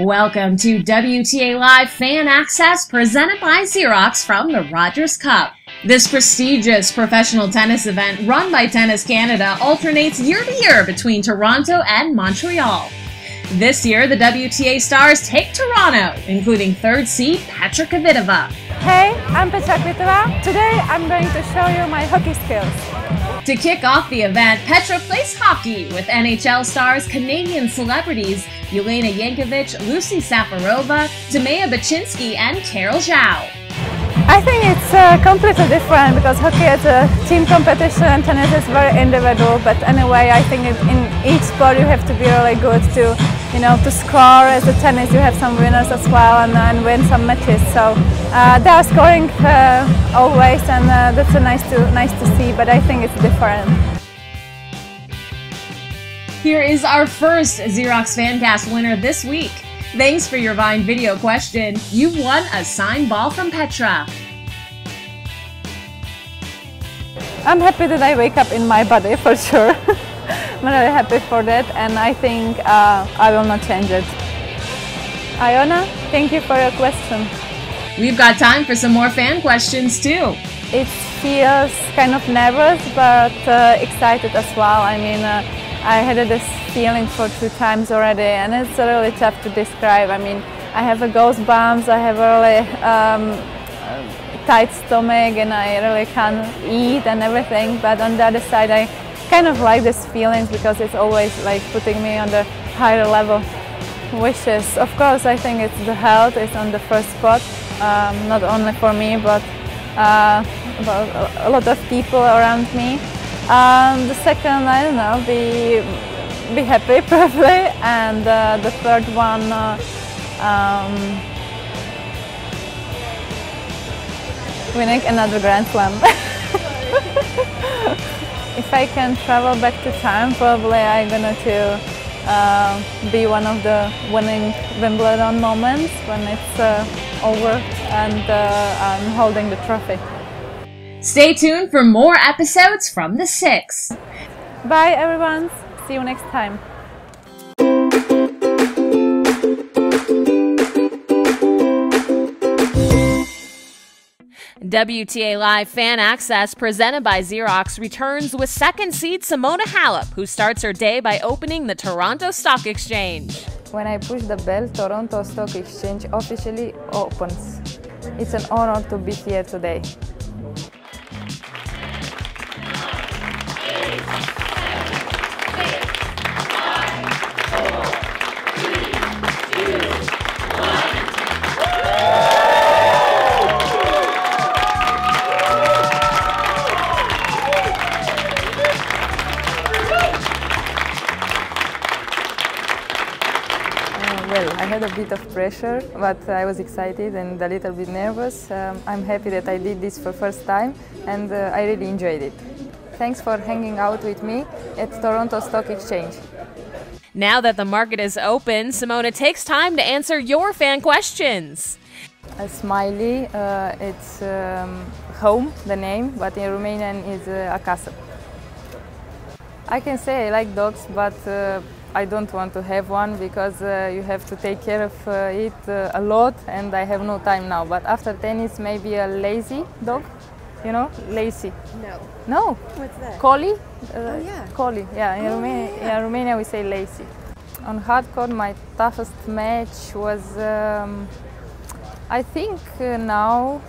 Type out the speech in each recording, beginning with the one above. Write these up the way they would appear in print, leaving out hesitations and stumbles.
Welcome to WTA Live Fan Access presented by Xerox from the Rogers Cup. This prestigious professional tennis event run by Tennis Canada alternates year to year between Toronto and Montreal. This year, the WTA stars take Toronto, including third seed Petra Kvitova. Hey, I'm Petra Kvitova. Today I'm going to show you my hockey skills. To kick off the event, Petra plays hockey with NHL stars, Canadian celebrities Elena Vesnina, Lucie Safarova, Timea Baczynski, and Carol Zhao. I think it's completely different because hockey is a team competition, tennis is very individual, but anyway I think in each sport you have to be really good to score. As a tennis you have some winners as well and win some matches, so they are scoring always, and that's nice to see, but I think it's different. Here is our first Xerox Fancast winner this week. Thanks for your Vine video question. You've won a signed ball from Petra. I'm happy that I wake up in my body for sure. I'm really happy for that, and I think I will not change it. Iona, thank you for your question. We've got time for some more fan questions too. It feels kind of nervous but excited as well. I mean, I had this feeling for 2 times already, and it's really tough to describe. I mean, I have a goosebumps, I have a really tight stomach, and I really can't eat and everything, but on the other side I kind of like these feelings because it's always like putting me on the higher level. Wishes, of course, I think it's the health is on the first spot, not only for me but a lot of people around me. The second, I don't know, be happy probably, and the third one, winning another Grand Slam. If I can travel back to time, probably I'm gonna be one of the winning Wimbledon moments when it's over and I'm holding the trophy. Stay tuned for more episodes from the 6. Bye everyone, see you next time. WTA Live Fan Access presented by Xerox returns with second seed Simona Halep, who starts her day by opening the Toronto Stock Exchange. When I push the bell, Toronto Stock Exchange officially opens. It's an honor to be here today. Well, I had a bit of pressure, but I was excited and a little bit nervous. I'm happy that I did this for the first time, and I really enjoyed it. Thanks for hanging out with me at Toronto Stock Exchange. Now that the market is open, Simona takes time to answer your fan questions. A smiley, it's home, the name, but in Romanian is acasă. I can say I like dogs, but I don't want to have one because you have to take care of it a lot, and I have no time now. But after tennis, maybe a lazy dog, you know, lazy. No. No. What's that? Collie. Oh yeah. Collie. Yeah. In Romania, yeah. yeah, Romania we say lazy. On hardcore, my toughest match was, I think now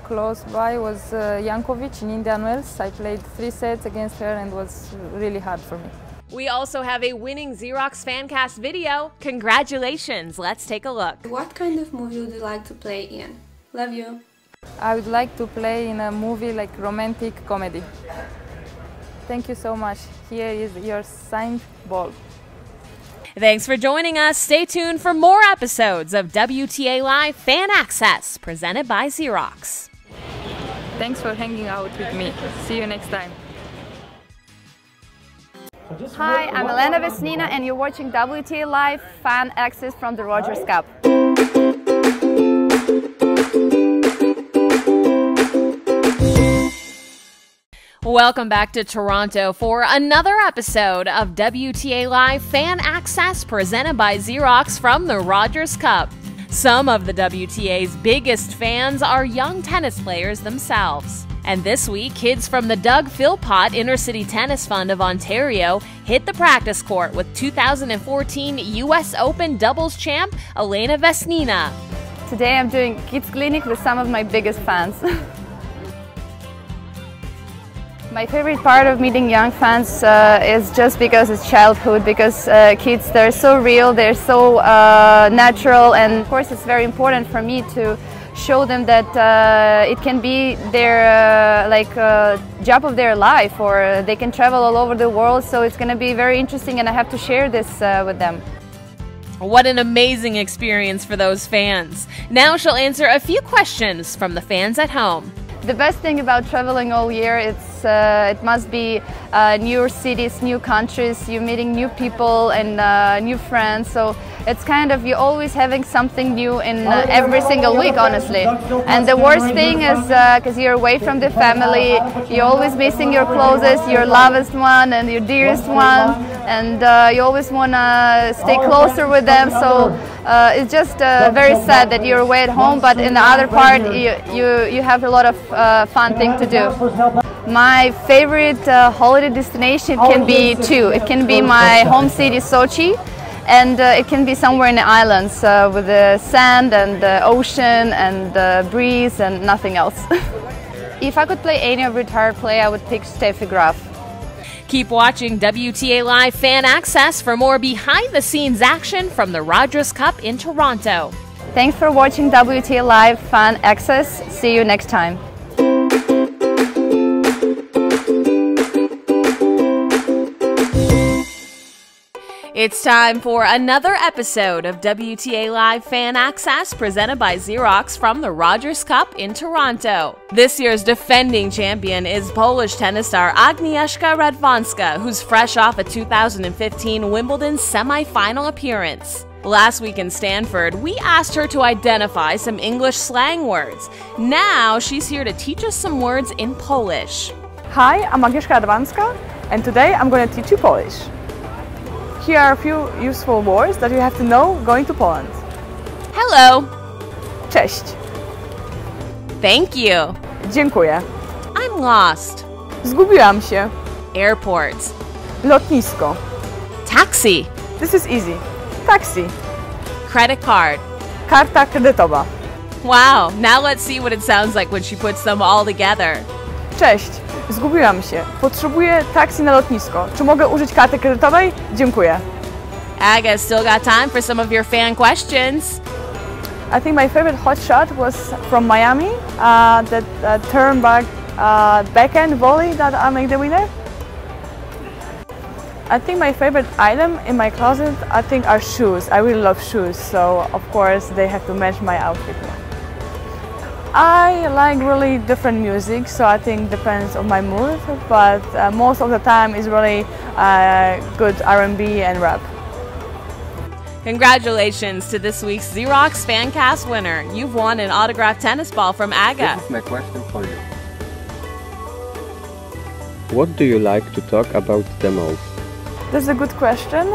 close by was Jankovic in Indian Wells. I played 3 sets against her, and it was really hard for me. We also have a winning Xerox Fancast video. Congratulations! Let's take a look. What kind of movie would you like to play in? Love you. I would like to play in a movie like romantic comedy. Thank you so much. Here is your signed ball. Thanks for joining us. Stay tuned for more episodes of WTA Live Fan Access presented by Xerox. Thanks for hanging out with me. See you next time. Hi, I'm Elena Vesnina and you're watching WTA Live Fan Access from the Rogers Cup. Welcome back to Toronto for another episode of WTA Live Fan Access presented by Xerox from the Rogers Cup. Some of the WTA's biggest fans are young tennis players themselves. And this week, kids from the Doug Philpott Intercity Tennis Fund of Ontario hit the practice court with 2014 US Open doubles champ Elena Vesnina. Today I'm doing kids clinic with some of my biggest fans. My favorite part of meeting young fans is just because it's childhood, because kids, they're so real, they're so natural, and of course it's very important for me to show them that it can be their job of their life, or they can travel all over the world, so it's going to be very interesting and I have to share this with them. What an amazing experience for those fans. Now she'll answer a few questions from the fans at home. The best thing about traveling all year, it must be new cities, new countries, you're meeting new people and new friends, so it's kind of, you're always having something new in every single week, honestly. And the worst thing is, because you're away from the family, you're always missing your closest, your lovest one and your dearest one, and you always want to stay closer with them, so it's just very sad that you're away at home, but in the other part, you have a lot of fun thing to do. My favorite holiday destination can be two. It can be my home city, Sochi, and it can be somewhere in the islands with the sand and the ocean and the breeze and nothing else. If I could play any retired player, I would pick Steffi Graf. Keep watching WTA Live Fan Access for more behind-the-scenes action from the Rogers Cup in Toronto. Thanks for watching WTA Live Fan Access. See you next time. It's time for another episode of WTA Live Fan Access presented by Xerox from the Rogers Cup in Toronto. This year's defending champion is Polish tennis star Agnieszka Radwanska, who's fresh off a 2015 Wimbledon semi-final appearance. Last week in Stanford, we asked her to identify some English slang words. Now she's here to teach us some words in Polish. Hi, I'm Agnieszka Radwanska, and today I'm going to teach you Polish. Here are a few useful words that you have to know going to Poland. Hello. Cześć. Thank you. Dziękuję. I'm lost. Zgubiłam się. Airport. Lotnisko. Taxi. This is easy. Taxi. Credit card. Karta kredytowa. Wow, now let's see what it sounds like when she puts them all together. Cześć. Zgubiłam się. Potrzebuję taksi na lotnisko. Czy mogę użyć karty kredytowej? Dziękuję. Aga still got time for some of your fan questions. I think my favorite hot shot was from Miami. That turn back backhand volley that I make the winner. I think my favorite item in my closet, are shoes. I really love shoes, so of course they have to match my outfit. I like really different music, so I think depends on my mood, but most of the time is really good R&B and rap. Congratulations to this week's Xerox Fancast winner. You've won an autographed tennis ball from Aga. This is my question for you. What do you like to talk about the most? That's a good question.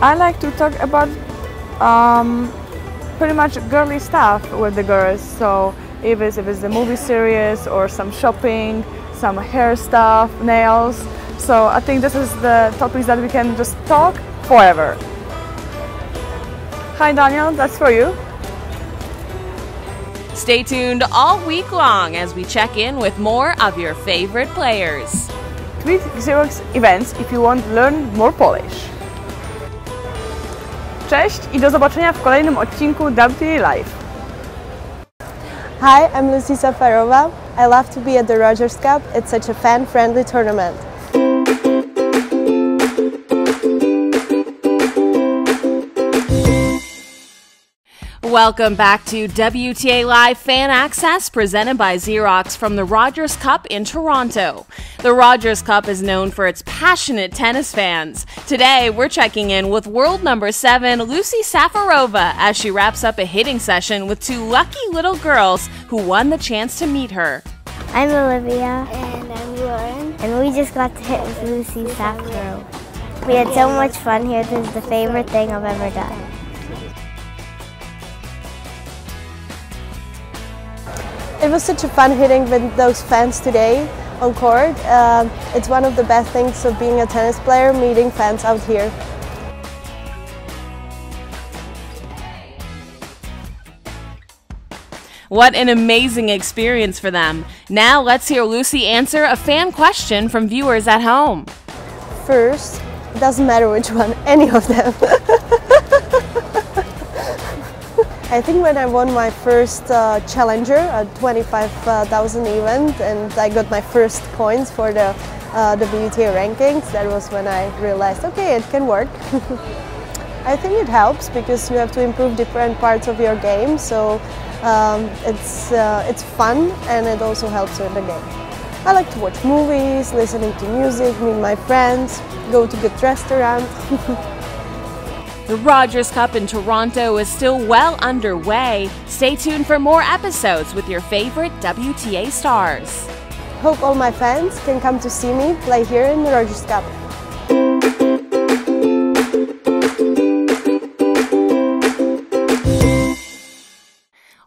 I like to talk about pretty much girly stuff with the girls. So if it's the movie series or some shopping, some hair stuff, nails. So I think this is the topics that we can just talk forever. Hi Daniel, that's for you. Stay tuned all week long as we check in with more of your favorite players. Tweet Xerox events if you want to learn more Polish. Cześć i do zobaczenia w kolejnym odcinku WTA Live. Hi, I'm Lucie Safarova. I love to be at the Rogers Cup. It's such a fan-friendly tournament. Welcome back to WTA Live Fan Access presented by Xerox from the Rogers Cup in Toronto. The Rogers Cup is known for its passionate tennis fans. Today, we're checking in with world number 7, Lucie Safarova, as she wraps up a hitting session with two lucky little girls who won the chance to meet her. I'm Olivia. And I'm Lauren. And we just got to hit with Lucie Safarova. We had so much fun here. This is the favorite thing I've ever done. It was such a fun hitting with those fans today on court. It's one of the best things of being a tennis player, meeting fans out here. What an amazing experience for them. Now let's hear Lucie answer a fan question from viewers at home. First, it doesn't matter which one, any of them. I think when I won my first Challenger, a 25,000 event, and I got my first points for the WTA rankings, that was when I realized, okay, it can work. I think it helps because you have to improve different parts of your game, so it's fun and it also helps in the game. I like to watch movies, listening to music, meet my friends, go to good restaurants. The Rogers Cup in Toronto is still well underway. Stay tuned for more episodes with your favorite WTA stars. Hope all my fans can come to see me play here in the Rogers Cup.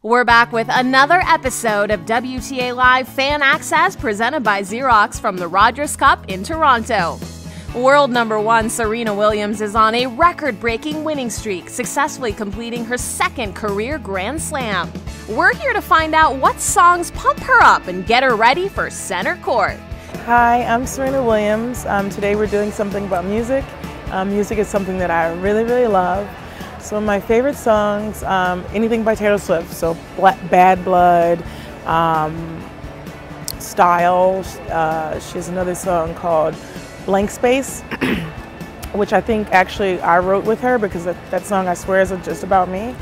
We're back with another episode of WTA Live Fan Access presented by Xerox from the Rogers Cup in Toronto. World number 1 Serena Williams is on a record-breaking winning streak, successfully completing her second career Grand Slam. We're here to find out what songs pump her up and get her ready for center court. Hi, I'm Serena Williams. Today we're doing something about music. Music is something that I really love. So my favorite songs, anything by Taylor Swift, so Bad Blood, Style. She has another song called Blank Space, which I think actually I wrote with her because that song, I swear, is just about me.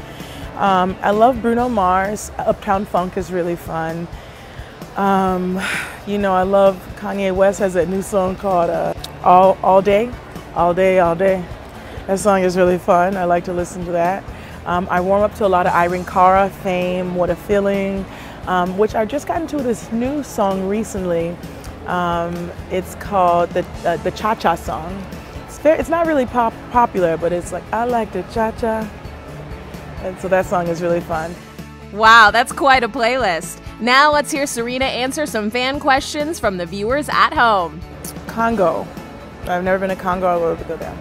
I love Bruno Mars. Uptown Funk is really fun. You know, I love Kanye West has that new song called All Day. That song is really fun. I like to listen to that. I warm up to a lot of Irene Cara, Fame, What a Feeling, which I just got into this new song recently. It's called the Cha-Cha song. It's not really popular, but it's like, I like the Cha-Cha. And so that song is really fun. Wow, that's quite a playlist. Now let's hear Serena answer some fan questions from the viewers at home. Congo. I've never been to Congo. I would love to go there.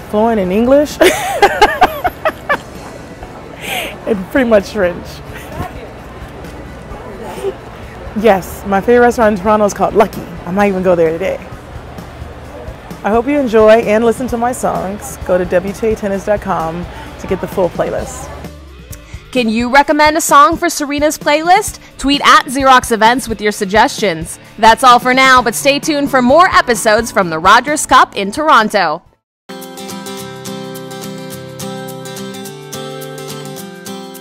Fluent in English and pretty much French. Yes, my favorite restaurant in Toronto is called Lucky. I might even go there today. I hope you enjoy and listen to my songs. Go to WTAtennis.com to get the full playlist. Can you recommend a song for Serena's playlist? Tweet at Xerox Events with your suggestions. That's all for now, but stay tuned for more episodes from the Rogers Cup in Toronto.